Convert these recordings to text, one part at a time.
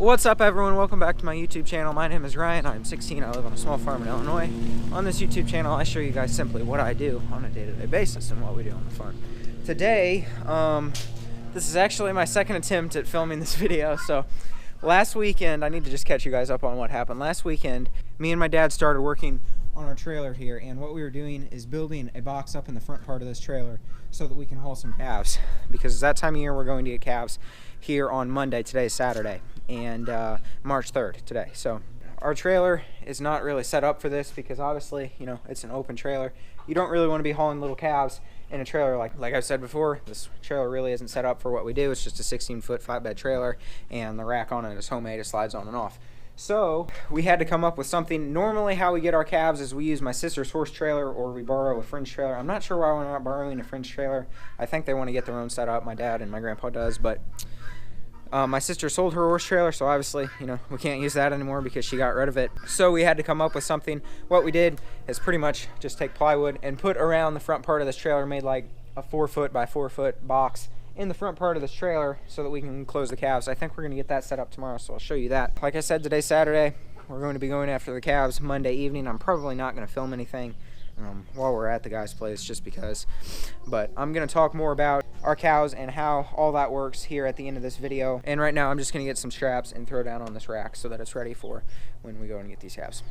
What's up, everyone? Welcome back to my YouTube channel. My name is Ryan. I'm 16. I live on a small farm in Illinois. On this YouTube channel, I show you guys simply what I do on a day-to-day basis and what we do on the farm. Today, this is actually my second attempt at filming this video. So last weekend, I need to just catch you guys up on what happened. Last weekend, me and my dad started working on our trailer here, and what we were doing is building a box up in the front part of this trailer so that we can haul some calves, because it's that time of year we're going to get calves here on Monday. Today is Saturday, and March 3rd today. So our trailer is not really set up for this because obviously, you know, it's an open trailer. You don't really want to be hauling little calves in a trailer like I've said before. This trailer really isn't set up for what we do. It's just a 16-foot flatbed trailer, and the rack on it is homemade. It slides on and off. So we had to come up with something. Normally how we get our calves is we use my sister's horse trailer, or we borrow a fringe trailer. I'm not sure why we're not borrowing a fringe trailer. I think they want to get their own set up. My dad and my grandpa does, but my sister sold her horse trailer, so obviously, you know, we can't use that anymore because she got rid of it. So we had to come up with something. What we did is pretty much just take plywood and put around the front part of this trailer, made like a 4-foot by 4-foot box in the front part of this trailer so that we can close the calves. I think we're going to get that set up tomorrow, so I'll show you that. Like I said, today's Saturday. We're going to be going after the calves Monday evening. I'm probably not going to film anything while we're at the guy's place, just because. But I'm going to talk more about our cows and how all that works here at the end of this video. And right now I'm just going to get some straps and throw down on this rack so that it's ready for when we go and get these calves.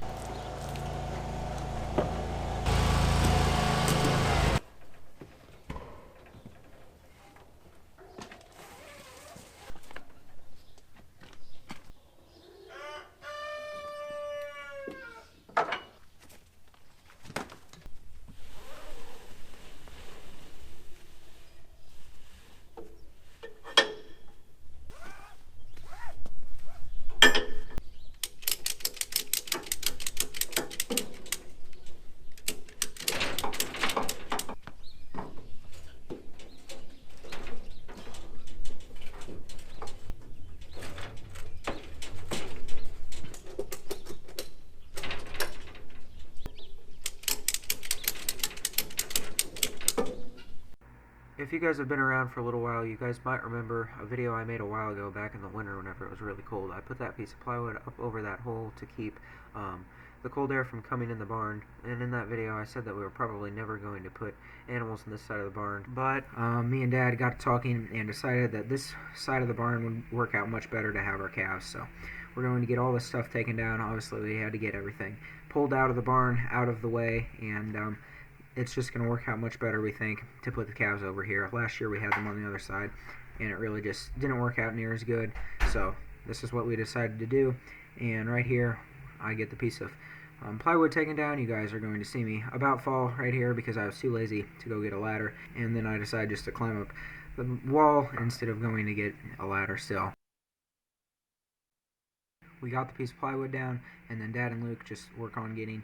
If you guys have been around for a little while, you guys might remember a video I made a while ago back in the winter whenever it was really cold. I put that piece of plywood up over that hole to keep the cold air from coming in the barn, and in that video I said that we were probably never going to put animals on this side of the barn, but me and Dad got to talking and decided that this side of the barn would work out much better to have our calves. So we're going to get all this stuff taken down. Obviously we had to get everything pulled out of the barn, out of the way, and it's just going to work out much better, we think, to put the calves over here. Last year we had them on the other side, and it really just didn't work out near as good. So this is what we decided to do. And right here, I get the piece of plywood taken down. You guys are going to see me about fall right here because I was too lazy to go get a ladder. And then I decided just to climb up the wall instead of going to get a ladder still. We got the piece of plywood down, and then Dad and Luke just work on getting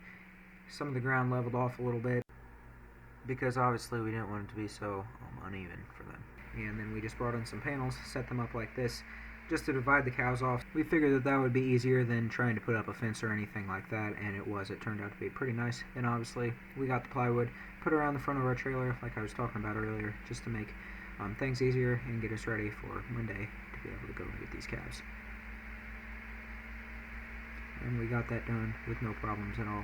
some of the ground leveled off a little bit, because obviously we didn't want it to be so uneven for them. And then we just brought in some panels, set them up like this, just to divide the cows off. We figured that that would be easier than trying to put up a fence or anything like that, and it was. It turned out to be pretty nice. And obviously we got the plywood put around the front of our trailer, like I was talking about earlier, just to make things easier and get us ready for Monday to be able to go and get these calves. And we got that done with no problems at all.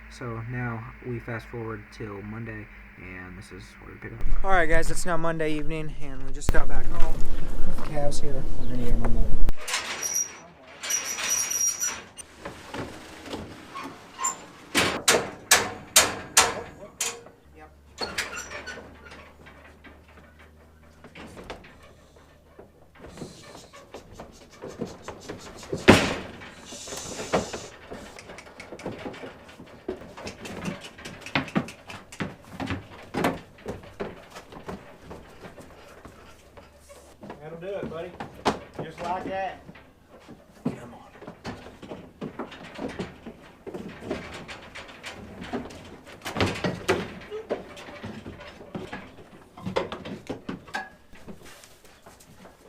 So now we fast forward till Monday, and this is where we pick up. Alright guys, it's now Monday evening, and we just got back home with the calves here. We're going to get them unloaded. That'll do it, buddy. Just like that. Come on.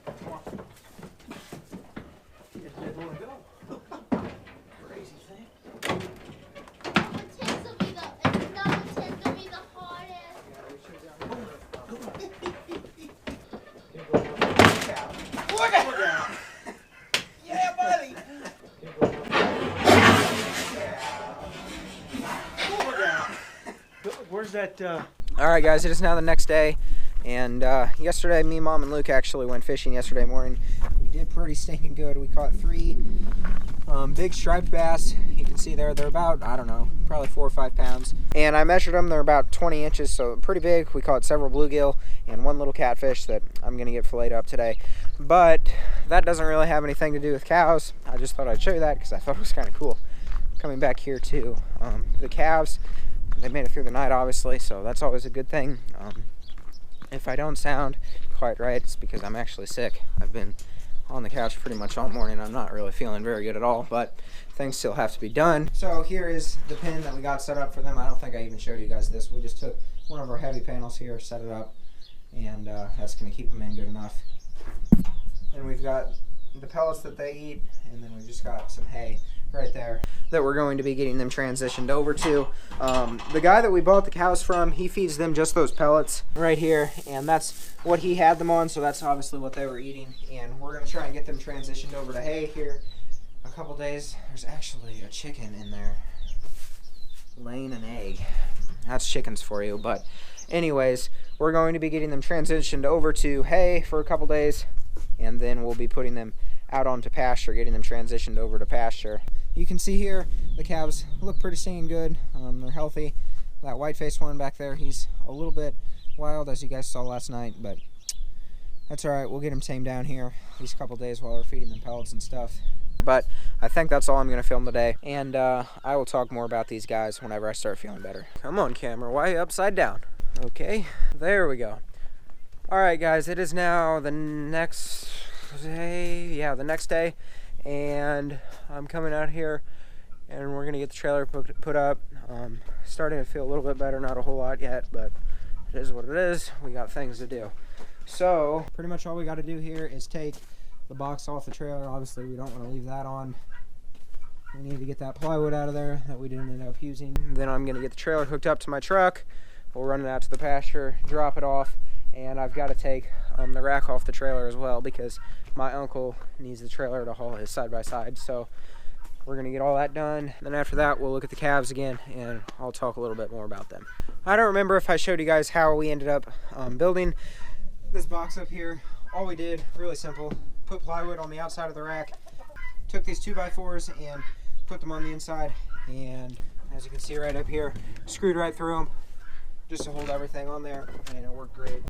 Come on. Get that one to go. Crazy thing. Look at that, Alright guys, it is now the next day, and yesterday me, Mom, and Luke actually went fishing yesterday morning. We did pretty stinking good. We caught 3 big striped bass. You can see there, they're about, I don't know, probably 4 or 5 pounds. And I measured them, they're about 20 inches, so pretty big. We caught several bluegill and 1 little catfish that I'm going to get filleted up today. But that doesn't really have anything to do with cows. I just thought I'd show you that because I thought it was kind of cool. Coming back here to the calves. They made it through the night, obviously, so that's always a good thing. If I don't sound quite right, it's because I'm actually sick. I've been on the couch pretty much all morning. I'm not really feeling very good at all, but things still have to be done. So here is the pin that we got set up for them. I don't think I even showed you guys this. We just took one of our heavy panels here, set it up, and that's going to keep them in good enough. And we've got the pellets that they eat, and then we've just got some hay right there that we're going to be getting them transitioned over to. The guy that we bought the cows from, he feeds them just those pellets right here, and that's what he had them on, so that's obviously what they were eating. And we're going to try and get them transitioned over to hay here a couple days. There's actually a chicken in there laying an egg. That's chickens for you. But anyways, we're going to be getting them transitioned over to hay for a couple days, and then we'll be putting them out onto pasture, getting them transitioned over to pasture. You can see here the calves look pretty stinging good. They're healthy. That white-faced one back there, he's a little bit wild, as you guys saw last night, but that's all right. We'll get him tamed down here these couple days while we're feeding them pellets and stuff. But I think that's all I'm going to film today, and I will talk more about these guys whenever I start feeling better. Come on, camera, why are you upside down? Okay, there we go. All right, guys, it is now the next day. Yeah, the next day, and I'm coming out here, and we're going to get the trailer put up. Starting to feel a little bit better, not a whole lot yet, but it is what it is. We got things to do. So pretty much all we got to do here is take the box off the trailer. Obviously we don't want to leave that on. We need to get that plywood out of there that we didn't end up using. Then I'm going to get the trailer hooked up to my truck. We'll run it out to the pasture, drop it off, and I've got to take the rack off the trailer as well because my uncle needs the trailer to haul his side-by-side. So we're going to get all that done. Then after that, we'll look at the calves again, and I'll talk a little bit more about them. I don't remember if I showed you guys how we ended up building this box up here. All we did, really simple, put plywood on the outside of the rack, took these 2x4s and put them on the inside, and as you can see right up here, screwed right through them just to hold everything on there, and it worked great.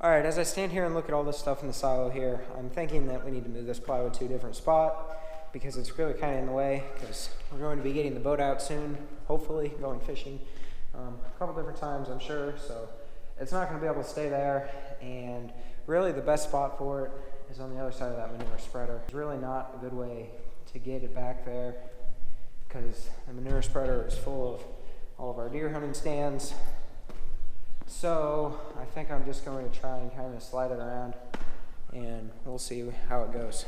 Alright, as I stand here and look at all this stuff in the silo here, I'm thinking that we need to move this plywood to a different spot because it's really kind of in the way, because we're going to be getting the boat out soon, hopefully, going fishing a couple different times, I'm sure, so it's not going to be able to stay there, and really the best spot for it is on the other side of that manure spreader. It's really not a good way to get it back there because the manure spreader is full of all of our deer hunting stands. So I think I'm just going to try and kind of slide it around, and we'll see how it goes.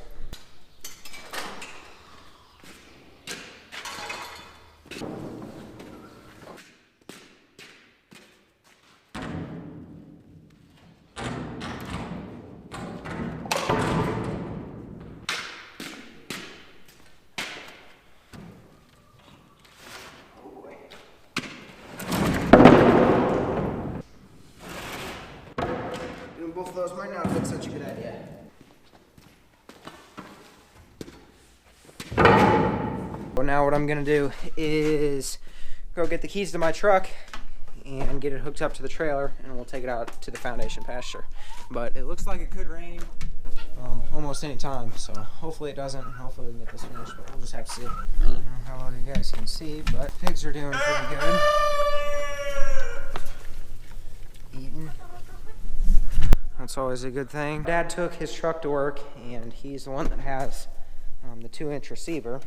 Both of those might not have been such a good idea. But now what I'm gonna do is go get the keys to my truck and get it hooked up to the trailer, and we'll take it out to the foundation pasture. But it looks like it could rain almost any time, so hopefully it doesn't. Hopefully we can get this finished, but we'll just have to see. I don't know how well you guys can see, but pigs are doing pretty good. Eating. That's always a good thing. Dad took his truck to work, and he's the one that has the 2-inch receiver.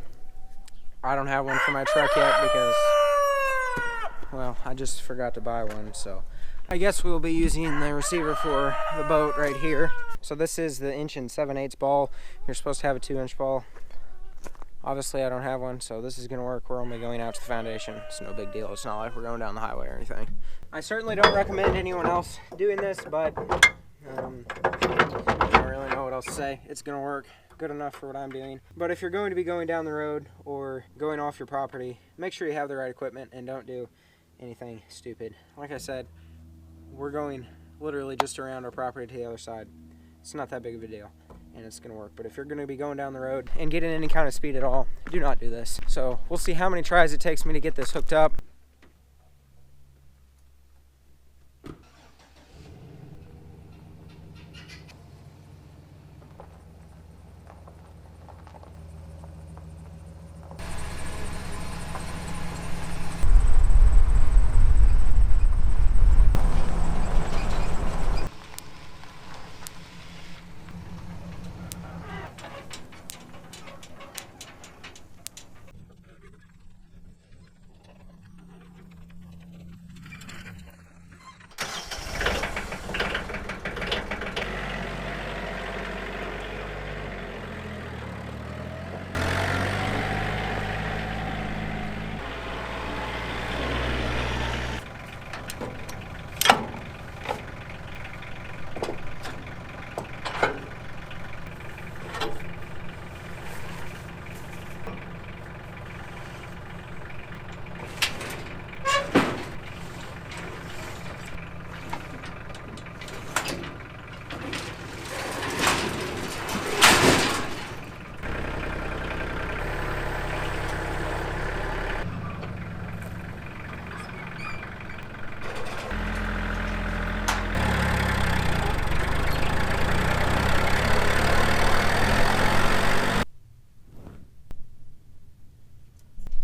I don't have one for my truck yet because, well, I just forgot to buy one, so I guess we'll be using the receiver for the boat right here. So this is the 1 7/8 ball. You're supposed to have a 2-inch ball. Obviously I don't have one, so this is gonna work. We're only going out to the foundation. It's no big deal. It's not like we're going down the highway or anything. I certainly don't recommend anyone else doing this, but I don't really know what else to say. It's gonna work good enough for what I'm doing. But if you're going to be going down the road or going off your property, make sure you have the right equipment and don't do anything stupid. Like I said, we're going literally just around our property to the other side. It's not that big of a deal, and it's gonna work. But if you're gonna be going down the road and getting any kind of speed at all, do not do this. So we'll see how many tries it takes me to get this hooked up.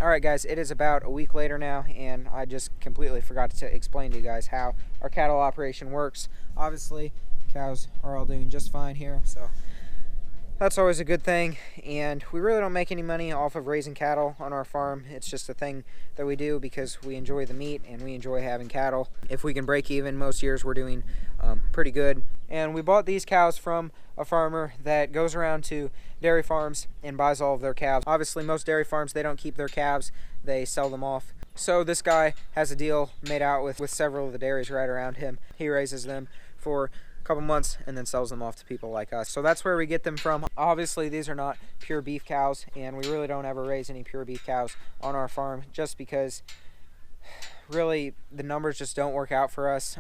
Alright guys, it is about a week later now, and I just completely forgot to explain to you guys how our cattle operation works. Obviously, cows are all doing just fine here, so that's always a good thing. And we really don't make any money off of raising cattle on our farm. It's just a thing that we do because we enjoy the meat and we enjoy having cattle. If we can break even, most years we're doing pretty good. And we bought these cows from a farmer that goes around to dairy farms and buys all of their calves. Obviously, most dairy farms, they don't keep their calves, they sell them off. So this guy has a deal made out with several of the dairies right around him. He raises them for a couple months and then sells them off to people like us. So that's where we get them from. Obviously, these are not pure beef cows, and we really don't ever raise any pure beef cows on our farm just because really the numbers just don't work out for us.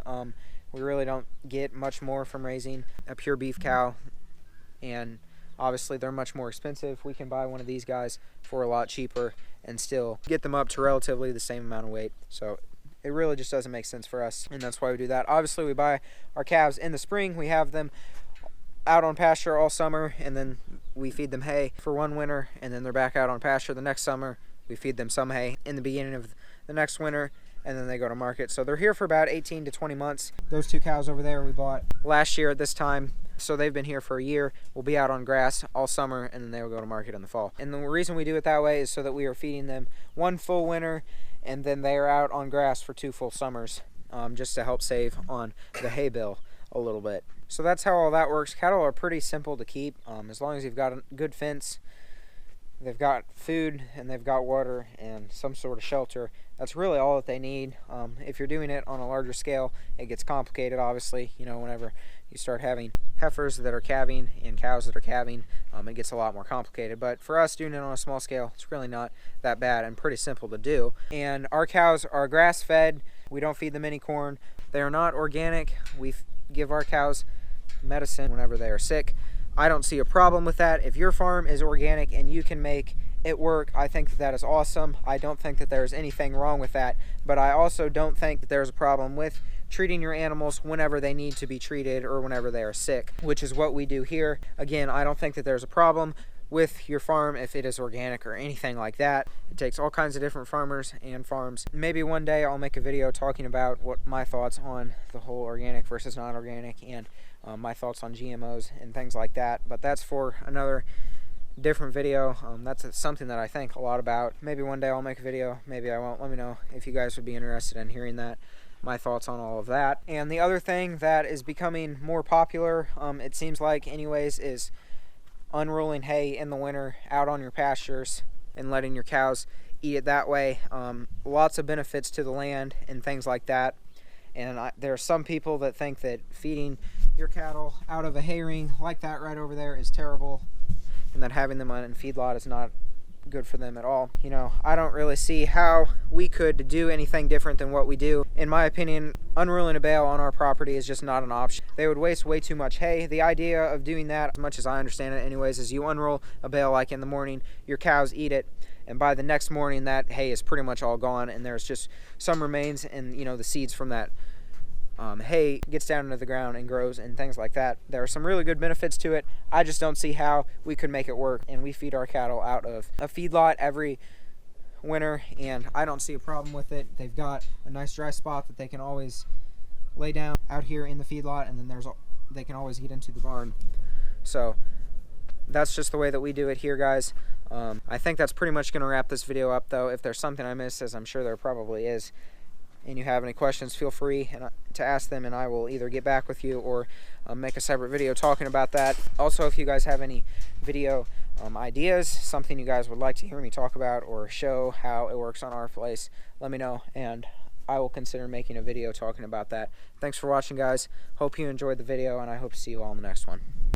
We really don't get much more from raising a pure beef cow, and obviously they're much more expensive. We can buy one of these guys for a lot cheaper and still get them up to relatively the same amount of weight. So it really just doesn't make sense for us, and that's why we do that. Obviously, we buy our calves in the spring. We have them out on pasture all summer, and then we feed them hay for one winter, and then they're back out on pasture the next summer. We feed them some hay in the beginning of the next winter, and then they go to market. So they're here for about 18 to 20 months. Those two cows over there we bought last year at this time, so they've been here for a year. We'll be out on grass all summer, and then they will go to market in the fall. And the reason we do it that way is so that we are feeding them one full winter, and then they are out on grass for 2 full summers, just to help save on the hay bill a little bit. So that's how all that works. Cattle are pretty simple to keep, as long as you've got a good fence, they've got food, and they've got water and some sort of shelter. That's really all that they need. If you're doing it on a larger scale, it gets complicated, obviously. You know, whenever you start having heifers that are calving and cows that are calving, it gets a lot more complicated. But for us, doing it on a small scale, it's really not that bad and pretty simple to do. And our cows are grass-fed. We don't feed them any corn. They are not organic. We give our cows medicine whenever they are sick. I don't see a problem with that. If your farm is organic and you can make it work, I think that that is awesome. I don't think that there's anything wrong with that, but I also don't think that there's a problem with treating your animals whenever they need to be treated or whenever they are sick, which is what we do here. Again, I don't think that there's a problem with your farm if it is organic or anything like that. It takes all kinds of different farmers and farms. Maybe one day I'll make a video talking about what my thoughts on the whole organic versus non-organic and my thoughts on GMOs and things like that, but that's for another different video. That's something that I think a lot about. Maybe one day I'll make a video, maybe I won't. Let me know if you guys would be interested in hearing that, my thoughts on all of that. And the other thing that is becoming more popular, it seems like anyways, is unrolling hay in the winter out on your pastures and letting your cows eat it that way. Lots of benefits to the land and things like that. And there are some people that think that feeding your cattle out of a hay ring like that right over there is terrible, and that having them on a feedlot is not good for them at all. You know, I don't really see how we could do anything different than what we do. In my opinion, unrolling a bale on our property is just not an option. They would waste way too much hay. The idea of doing that, as much as I understand it anyways, is you unroll a bale like in the morning, your cows eat it, and by the next morning that hay is pretty much all gone, and there's just some remains, and you know, the seeds from that hay gets down into the ground and grows and things like that. There are some really good benefits to it. I just don't see how we could make it work, and we feed our cattle out of a feedlot every winter, and I don't see a problem with it. They've got a nice dry spot that they can always lay down out here in the feedlot, and then they can always get into the barn. So that's just the way that we do it here, guys. I think that's pretty much going to wrap this video up, though. If there's something I missed, as I'm sure there probably is, and you have any questions, feel free to ask them, and I will either get back with you or make a separate video talking about that. Also, if you guys have any video ideas, something you guys would like to hear me talk about or show how it works on our place, let me know, and I will consider making a video talking about that. Thanks for watching, guys. Hope you enjoyed the video, and I hope to see you all in the next one.